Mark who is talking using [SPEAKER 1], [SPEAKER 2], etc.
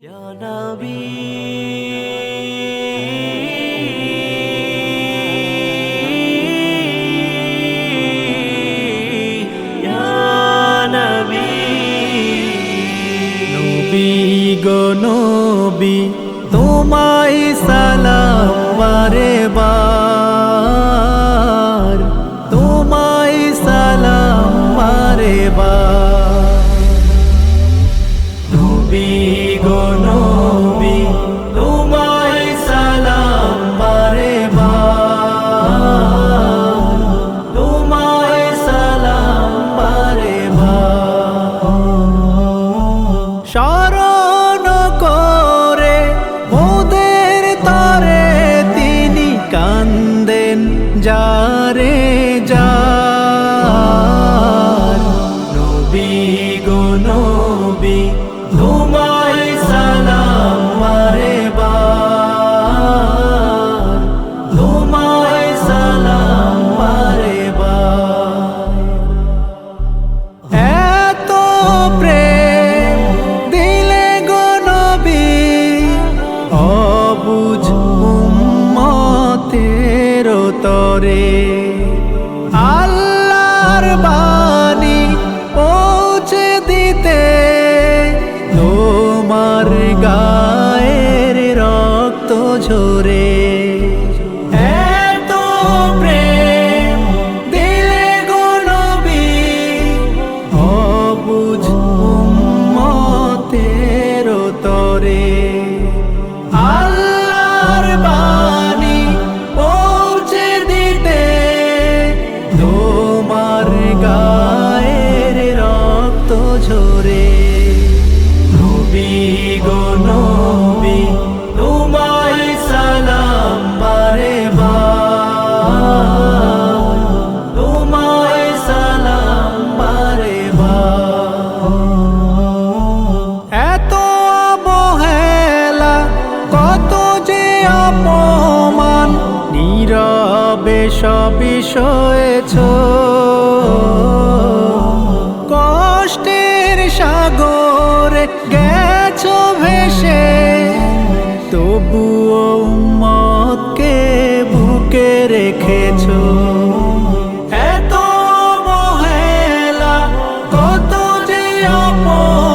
[SPEAKER 1] ইয়া নবী ইয়া নবী নবী গো নবী তোমায় সালাম বারে বার তোমায় সালাম বারে বার নবী গো নবী তোমায় সালাম বারে বার তোমায় সালাম বারে বার শরণ করে মোদের তরে তিনি কান্দেন যারে যার নবী গো নবী তোমায় সালাম বারে বার তোমায় সালাম বারে বার এত প্রেম দিলে গো নবী অবুঝ উম্মতের তরে আল্লাহর বাণী পৌঁছে দিতে তোমার গায়ের রক্ত ঝরে এত প্রেম দিলে গো নবী অবুঝ উম্মতের তরে আল্লাহর বাণী পৌঁছে দিতে তোমার গায়ের রক্ত ঝরে নবী গো নবী তোমায় সালাম বারে বার তোমায় সালাম বারে বার এত অবহেলা কত যে অপমান নীরবে সবই সয়েছ কষ্টের সাগরে গেছো ভেসে তবুও উম্মতকে বুকে রেখেছো এত অবহেলা কত যে অপমান